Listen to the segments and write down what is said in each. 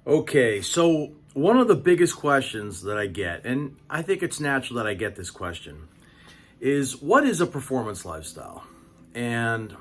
Okay, so one of the biggest questions that I get, and I think it's natural that I get this question, is what is a performance lifestyle? And,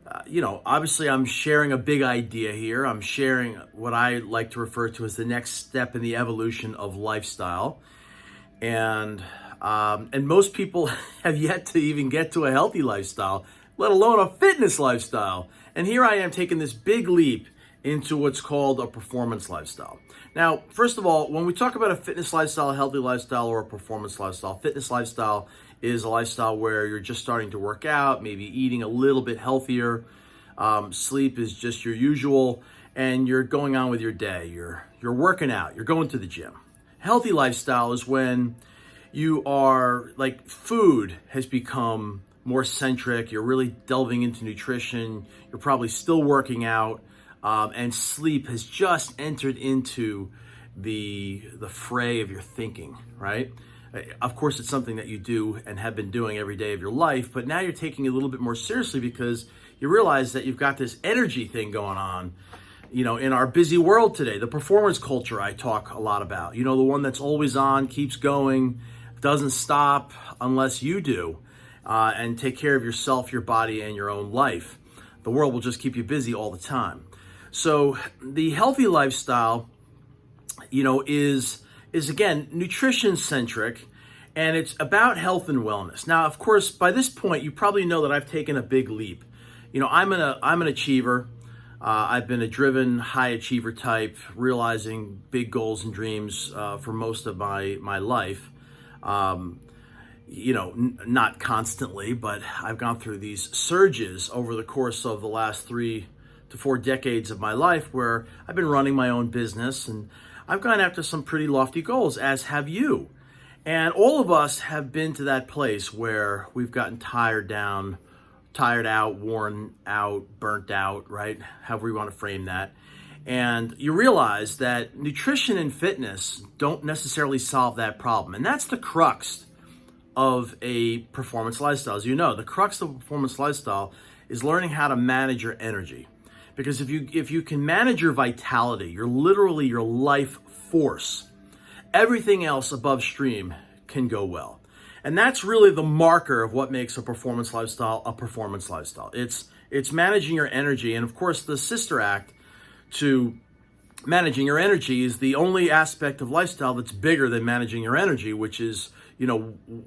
obviously I'm sharing a big idea here. I'm sharing what I like to refer to as the next step in the evolution of lifestyle. And most people have yet to even get to a healthy lifestyle, let alone a fitness lifestyle. And here I am taking this big leap into what's called a performance lifestyle. Now, first of all, when we talk about a fitness lifestyle, a healthy lifestyle, or a performance lifestyle, fitness lifestyle is a lifestyle where you're just starting to work out, maybe eating a little bit healthier. Sleep is just your usual, and you're going on with your day. You're working out, you're going to the gym. Healthy lifestyle is when you are like food has become more centric. You're really delving into nutrition. You're probably still working out. And sleep has just entered into the fray of your thinking, right? Of course, it's something that you do and have been doing every day of your life, but now you're taking it a little bit more seriously because you realize that you've got this energy thing going on, in our busy world today. The performance culture I talk a lot about, the one that's always on, keeps going, doesn't stop unless you do, and take care of yourself, your body, and your own life. The world will just keep you busy all the time. So the healthy lifestyle, is again, nutrition centric, and it's about health and wellness. Now, of course, by this point, you probably know that I've taken a big leap. I'm an achiever. I've been a driven high achiever type, realizing big goals and dreams for most of my life. Not constantly, but I've gone through these surges over the course of the last 3 to 4 decades of my life where I've been running my own business, and I've gone after some pretty lofty goals, as have you. And all of us have been to that place where we've gotten tired out, worn out, burnt out, right? However you want to frame that. And you realize that nutrition and fitness don't necessarily solve that problem. And that's the crux of a performance lifestyle. As you know, the crux of a performance lifestyle is learning how to manage your energy. Because if you can manage your vitality, you're literally your life force, everything else above stream can go well. And that's really the marker of what makes a performance lifestyle a performance lifestyle. It's managing your energy. And of course, the sister act to managing your energy is the only aspect of lifestyle that's bigger than managing your energy, which is,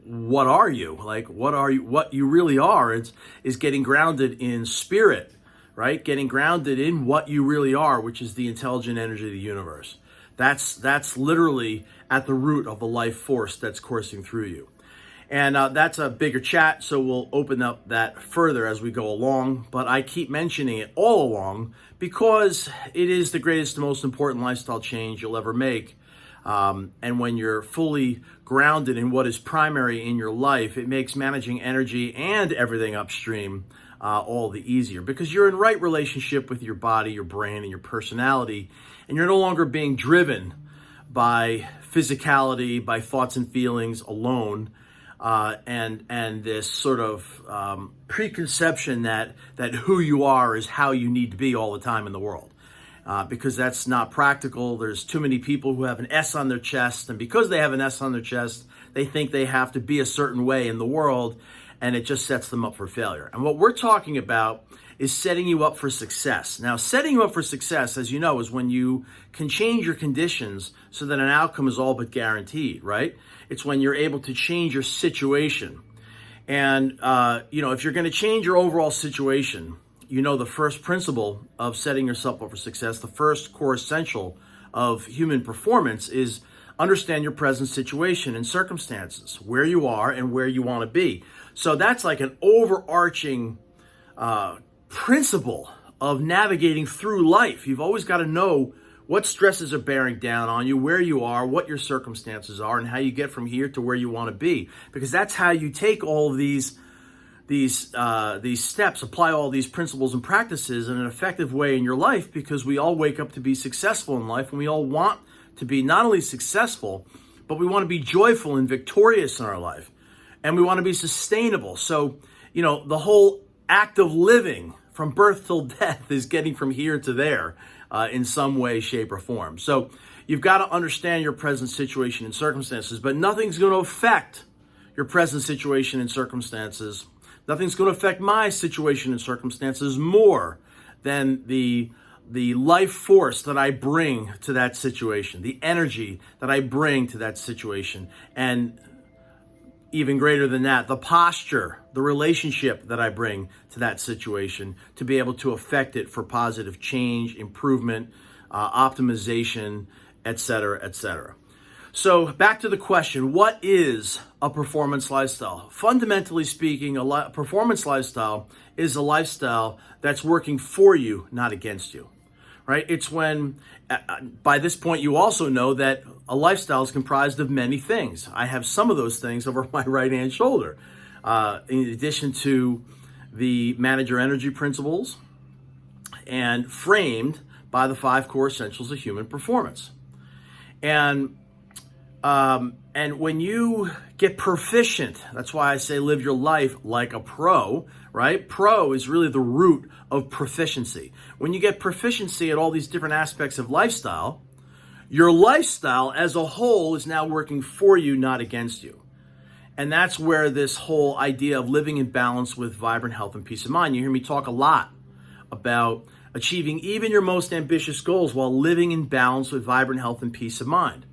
what are you? Like, what you really are is getting grounded in spirit, right? Getting grounded in what you really are, which is the intelligent energy of the universe. That's literally at the root of the life force that's coursing through you. And that's a bigger chat, so we'll open up that further as we go along. But I keep mentioning it all along because it is the greatest and most important lifestyle change you'll ever make. And when you're fully grounded in what is primary in your life, it makes managing energy and everything upstream all the easier because you're in right relationship with your body, your brain, and your personality, and you're no longer being driven by physicality, by thoughts and feelings alone, and this sort of preconception that who you are is how you need to be all the time in the world. Because that's not practical. There's too many people who have an S on their chest, and because they have an S on their chest, they think they have to be a certain way in the world, and it just sets them up for failure. And what we're talking about is setting you up for success. Now, setting you up for success, as you know, is when you can change your conditions so that an outcome is all but guaranteed, right? It's when you're able to change your situation. And, if you're going to change your overall situation, the first principle of setting yourself up for success, the first core essential of human performance is understand your present situation and circumstances, where you are and where you want to be. So that's like an overarching principle of navigating through life. You've always got to know what stresses are bearing down on you, where you are, what your circumstances are, and how you get from here to where you want to be. Because that's how you take all of these steps, apply all these principles and practices in an effective way in your life, because we all wake up to be successful in life, and we all want to be not only successful, but we want to be joyful and victorious in our life, and we want to be sustainable. So, the whole act of living from birth till death is getting from here to there in some way, shape, or form. So you've got to understand your present situation and circumstances, but nothing's going to affect your present situation and circumstances. Nothing's going to affect my situation and circumstances more than the life force that I bring to that situation, the energy that I bring to that situation, and even greater than that, the posture, the relationship that I bring to that situation to be able to affect it for positive change, improvement, optimization, etc., etc. So back to the question, what is a performance lifestyle? Fundamentally speaking, a performance lifestyle is a lifestyle that's working for you, not against you, right? It's when, by this point, you also know that a lifestyle is comprised of many things. I have some of those things over my right-hand shoulder. In addition to the manager energy principles and framed by the 5 core essentials of human performance. And when you get proficient, that's why I say live your life like a pro, right? Pro is really the root of proficiency. When you get proficiency at all these different aspects of lifestyle, your lifestyle as a whole is now working for you, not against you. And that's where this whole idea of living in balance with vibrant health and peace of mind. You hear me talk a lot about achieving even your most ambitious goals while living in balance with vibrant health and peace of mind.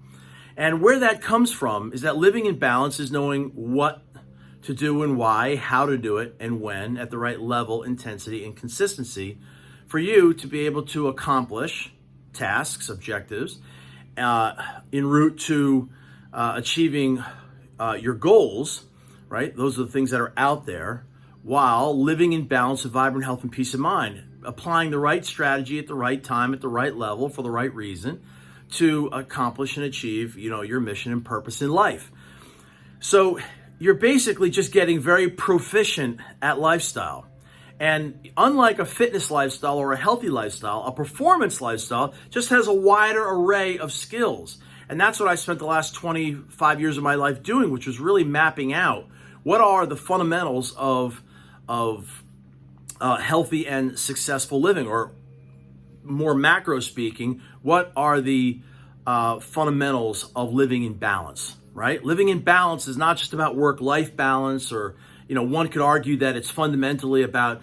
And where that comes from is that living in balance is knowing what to do and why, how to do it, and when at the right level, intensity, and consistency for you to be able to accomplish tasks, objectives, en route to achieving your goals, right? Those are the things that are out there, while living in balance with vibrant health and peace of mind, applying the right strategy at the right time, at the right level, for the right reason, to accomplish and achieve, your mission and purpose in life. So you're basically just getting very proficient at lifestyle. And unlike a fitness lifestyle or a healthy lifestyle, a performance lifestyle just has a wider array of skills. And that's what I spent the last 25 years of my life doing, which was really mapping out what are the fundamentals of healthy and successful living, or more macro speaking, what are the fundamentals of living in balance, right? Living in balance is not just about work-life balance, or, one could argue that it's fundamentally about,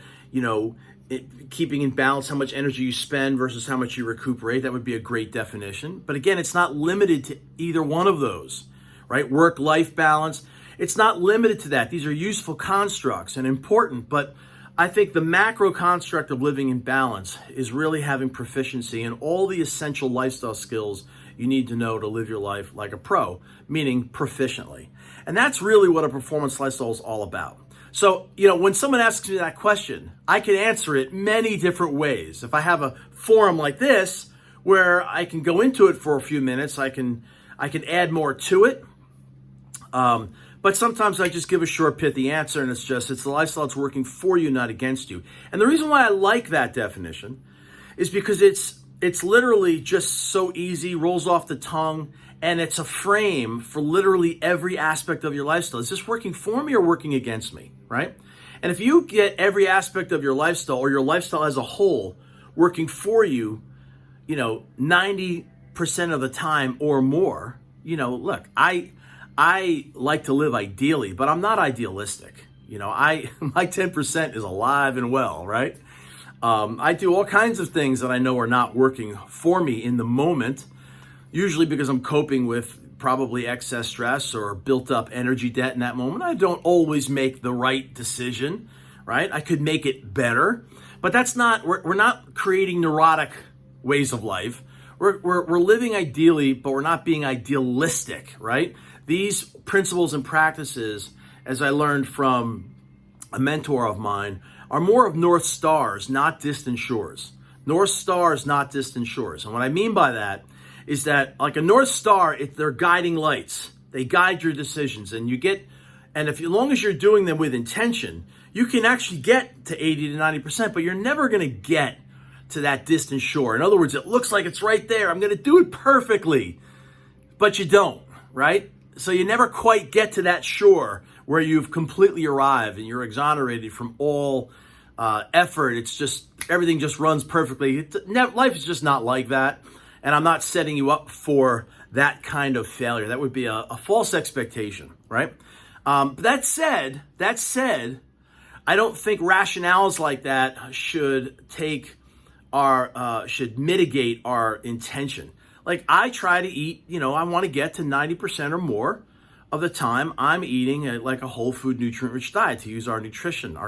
keeping in balance how much energy you spend versus how much you recuperate. That would be a great definition. But again, it's not limited to either one of those, right? Work-life balance, it's not limited to that. These are useful constructs and important, but I think the macro construct of living in balance is really having proficiency in all the essential lifestyle skills you need to know to live your life like a pro, meaning proficiently. And that's really what a performance lifestyle is all about. So, when someone asks me that question, I can answer it many different ways. If I have a forum like this where I can go into it for a few minutes, I can add more to it. But sometimes I just give a short, pithy answer, and it's the lifestyle that's working for you, not against you. And the reason why I like that definition is because it's literally just so easy, rolls off the tongue, and it's a frame for literally every aspect of your lifestyle. Is this working for me or working against me, right? And if you get every aspect of your lifestyle, or your lifestyle as a whole, working for you, 90% of the time or more, look, I like to live ideally, but I'm not idealistic. My 10% is alive and well, right? I do all kinds of things that I know are not working for me in the moment, usually because I'm coping with probably excess stress or built up energy debt in that moment. I don't always make the right decision, right? I could make it better, but we're not creating neurotic ways of life. We're living ideally, but we're not being idealistic, right? These principles and practices, as I learned from a mentor of mine, are more of North Stars, not distant shores. North Stars, not distant shores. And what I mean by that is that, like a North Star, they're guiding lights. They guide your decisions. And as long as you're doing them with intention, you can actually get to 80 to 90%, but you're never going to get to that distant shore. In other words, it looks like it's right there. I'm going to do it perfectly, but you don't, right? So you never quite get to that shore where you've completely arrived and you're exonerated from all effort. It's just everything just runs perfectly. Life is just not like that, and I'm not setting you up for that kind of failure. That would be a false expectation, right? That said, I don't think rationales like that should mitigate our intention. Like, I try to eat, I want to get to 90% or more of the time I'm eating like a whole food, nutrient-rich diet, to use our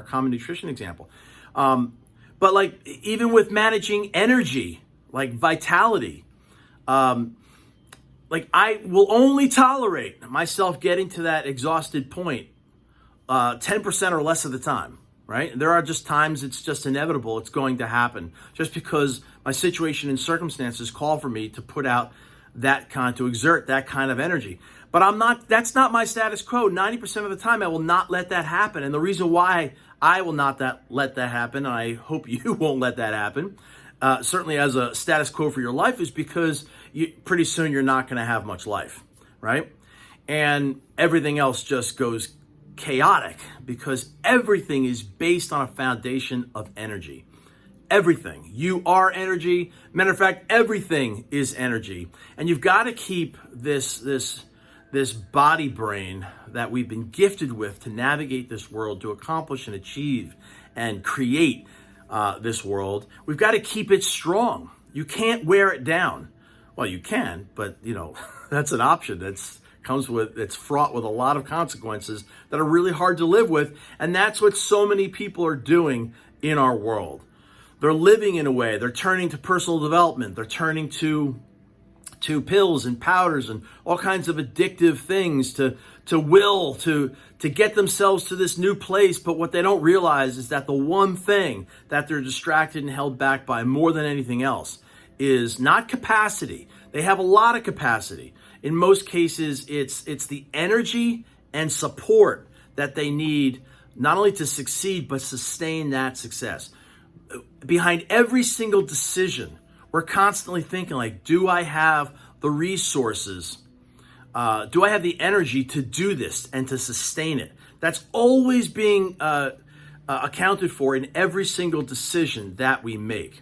common nutrition example. But like, even with managing energy, like vitality, like, I will only tolerate myself getting to that exhausted point 10% or less of the time, right? There are just times it's just inevitable. It's going to happen just because my situation and circumstances call for me to to exert that kind of energy. But that's not my status quo. 90% of the time, I will not let that happen. And the reason why I will not let that happen, and I hope you won't let that happen, certainly as a status quo for your life, is because pretty soon you're not going to have much life, right? And everything else just goes chaotic because everything is based on a foundation of energy. Everything. You are energy. Matter of fact, everything is energy. And you've got to keep this body brain that we've been gifted with to navigate this world, to accomplish and achieve and create this world. We've got to keep it strong. You can't wear it down. Well, you can, but that's an option. It's fraught with a lot of consequences that are really hard to live with. And that's what so many people are doing in our world. They're living in a way, they're turning to personal development, they're turning to pills and powders and all kinds of addictive things to get themselves to this new place. But what they don't realize is that the one thing that they're distracted and held back by more than anything else is not capacity. They have a lot of capacity. In most cases, it's the energy and support that they need, not only to succeed, but sustain that success. Behind every single decision, we're constantly thinking like, do I have the resources? Do I have the energy to do this and to sustain it? That's always being accounted for in every single decision that we make.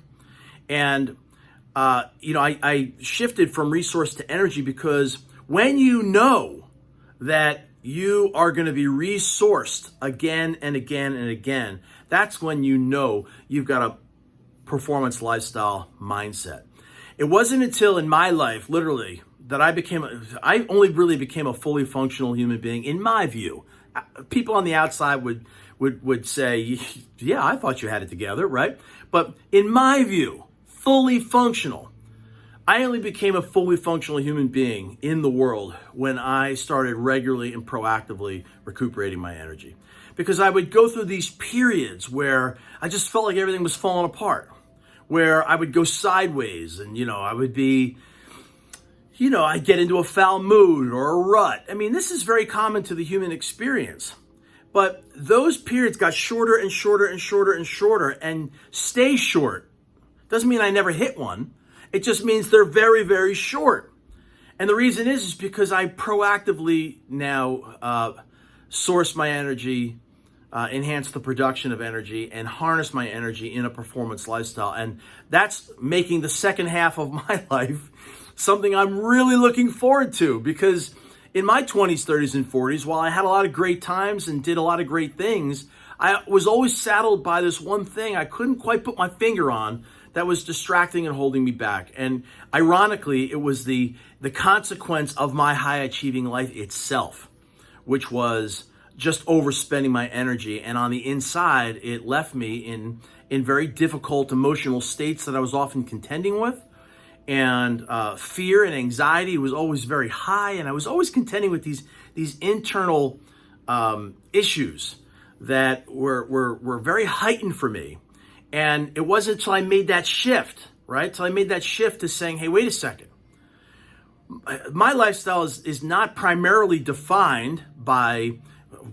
And, I shifted from resource to energy because when you know that you are going to be resourced again and again and again, that's when you've got a performance lifestyle mindset. It wasn't until in my life, literally, that I only really became a fully functional human being, in my view. People on the outside would say, yeah, I thought you had it together, right? But in my view, fully functional, I only became a fully functional human being in the world when I started regularly and proactively recuperating my energy. Because I would go through these periods where I just felt like everything was falling apart, where I would go sideways and, I would be, I'd get into a foul mood or a rut. I mean, this is very common to the human experience. But those periods got shorter and shorter and shorter and shorter and stay short. Doesn't mean I never hit one. It just means they're very, very short. And the reason is because I proactively now source my energy, enhance the production of energy, and harness my energy in a performance lifestyle. And that's making the second half of my life something I'm really looking forward to, because in my 20s, 30s, and 40s, while I had a lot of great times and did a lot of great things, I was always saddled by this one thing I couldn't quite put my finger on that was distracting and holding me back. And ironically, it was the consequence of my high-achieving life itself, which was just overspending my energy. And on the inside, it left me in very difficult emotional states that I was often contending with. And fear and anxiety was always very high. And I was always contending with these internal issues that were very heightened for me. And it wasn't until I made that shift, right? Till I made that shift to saying, hey, wait a second. My lifestyle is not primarily defined by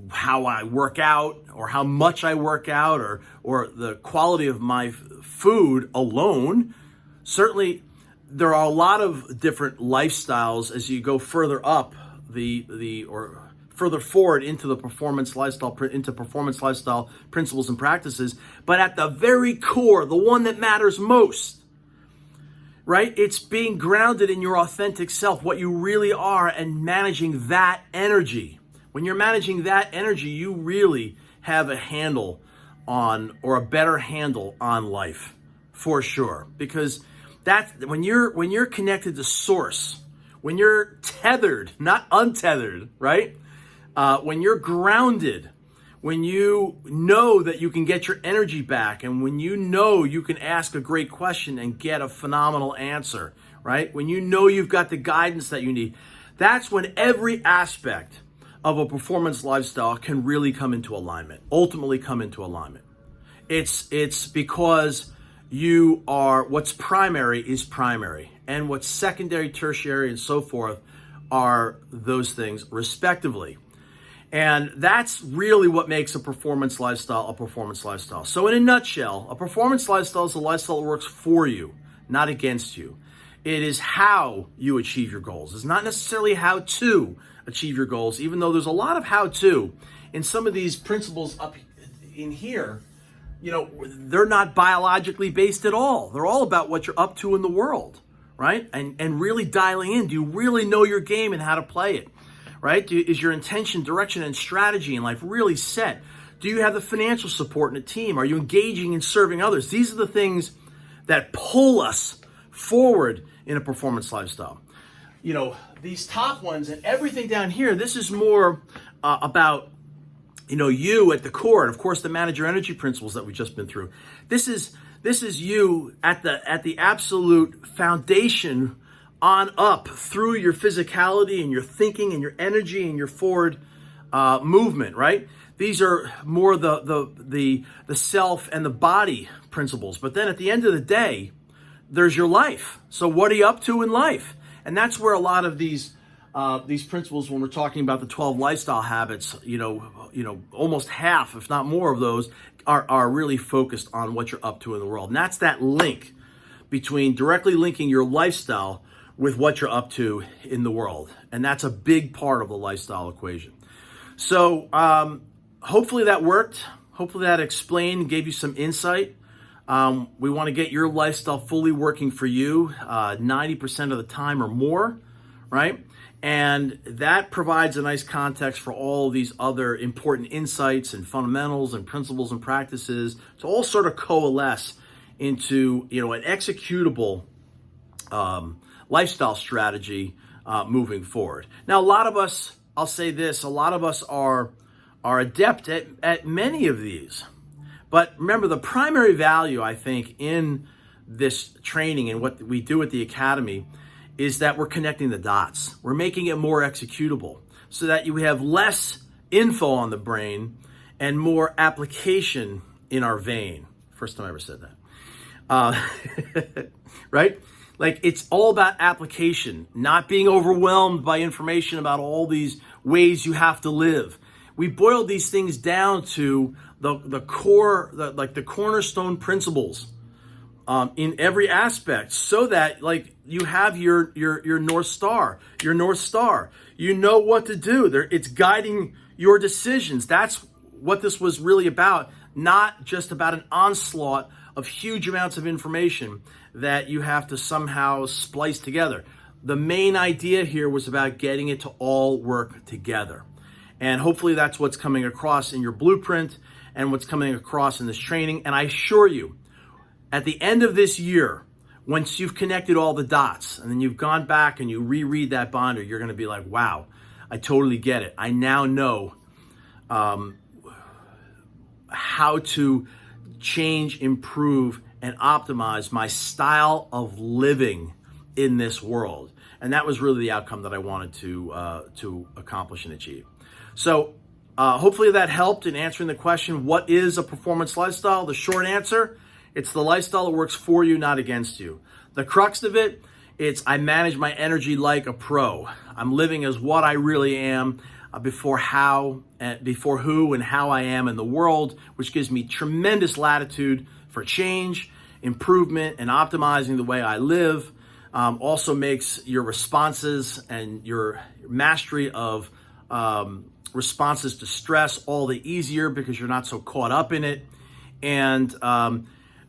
how I work out or how much I work out or the quality of my food alone. Certainly, there are a lot of different lifestyles as you go further up or further forward into the performance lifestyle, into performance lifestyle principles and practices. But at the very core, the one that matters most, right? It's being grounded in your authentic self, what you really are, and managing that energy. When you're managing that energy, you really have a handle on, or a better handle on life, for sure. Because that's when you're connected to source, when you're tethered, not untethered, right? When you're grounded, when you know that you can get your energy back, and when you know you can ask a great question and get a phenomenal answer, right? When you know you've got the guidance that you need, that's when every aspect of a performance lifestyle can really come into alignment, ultimately come into alignment. It's because you are, what's primary is primary, and what's secondary, tertiary, and so forth are those things respectively. And that's really what makes a performance lifestyle a performance lifestyle. So in a nutshell, a performance lifestyle is a lifestyle that works for you, not against you. It is how you achieve your goals. It's not necessarily how to achieve your goals, even though there's a lot of how to. In some of these principles up in here, they're not biologically based at all. They're all about what you're up to in the world, right? And really dialing in. Do you really know your game and how to play it, right? Is your intention, direction, and strategy in life really set? Do you have the financial support in a team? Are you engaging in serving others? These are the things that pull us forward in a performance lifestyle. These top ones and everything down here, this is more about, you at the core, and of course the manager energy principles that we've just been through. This is you at the absolute foundation on up through your physicality and your thinking and your energy and your forward movement, right? These are more the self and the body principles. But then at the end of the day, there's your life. So what are you up to in life? And that's where a lot of these principles, when we're talking about the 12 lifestyle habits, almost half, if not more of those, are really focused on what you're up to in the world. And that's that link between directly linking your lifestyle with what you're up to in the world. And that's a big part of the lifestyle equation. So hopefully that worked. Hopefully that explained, gave you some insight. We want to get your lifestyle fully working for you 90% of the time or more, right? And that provides a nice context for all these other important insights and fundamentals and principles and practices to all sort of coalesce into, an executable lifestyle strategy moving forward. Now, a lot of us, I'll say this, a lot of us are adept at many of these. But remember, the primary value, I think, in this training and what we do at the Academy is that we're connecting the dots. We're making it more executable so that you have less info on the brain and more application in our vein. First time I ever said that. Right? Like, it's all about application, not being overwhelmed by information about all these ways you have to live. We boiled these things down to the core, the cornerstone principles in every aspect, so that you have your North Star. Your North Star. You know what to do. It's guiding your decisions. That's what this was really about. Not just about an onslaught of huge amounts of information that you have to somehow splice together. The main idea here was about getting it to all work together. And hopefully that's what's coming across in your blueprint and what's coming across in this training. And I assure you, at the end of this year, once you've connected all the dots and then you've gone back and you reread that binder, you're going to be like, wow, I totally get it. I now know how to change, improve, and optimize my style of living in this world. And that was really the outcome that I wanted to accomplish and achieve. So hopefully that helped in answering the question, what is a performance lifestyle? The short answer, it's the lifestyle that works for you, not against you. The crux of it, it's I manage my energy like a pro. I'm living as what I really am before who and how I am in the world, which gives me tremendous latitude for change, improvement, and optimizing the way I live. Also makes your responses and your mastery of responses to stress all the easier because you're not so caught up in it. And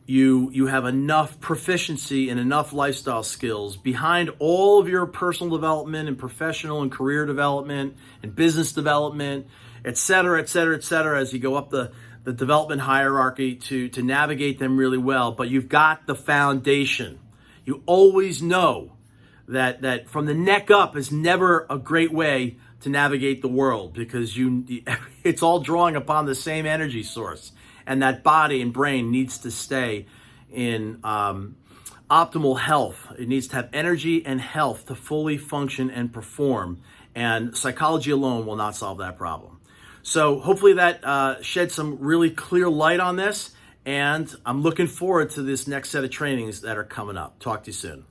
you have enough proficiency and enough lifestyle skills behind all of your personal development and professional and career development and business development, et cetera, et cetera, et cetera, as you go up the development hierarchy to navigate them really well. But you've got the foundation. You always know that from the neck up is never a great way to navigate the world, because it's all drawing upon the same energy source. And that body and brain needs to stay in optimal health. It needs to have energy and health to fully function and perform. And psychology alone will not solve that problem. So hopefully that sheds some really clear light on this. And I'm looking forward to this next set of trainings that are coming up. Talk to you soon.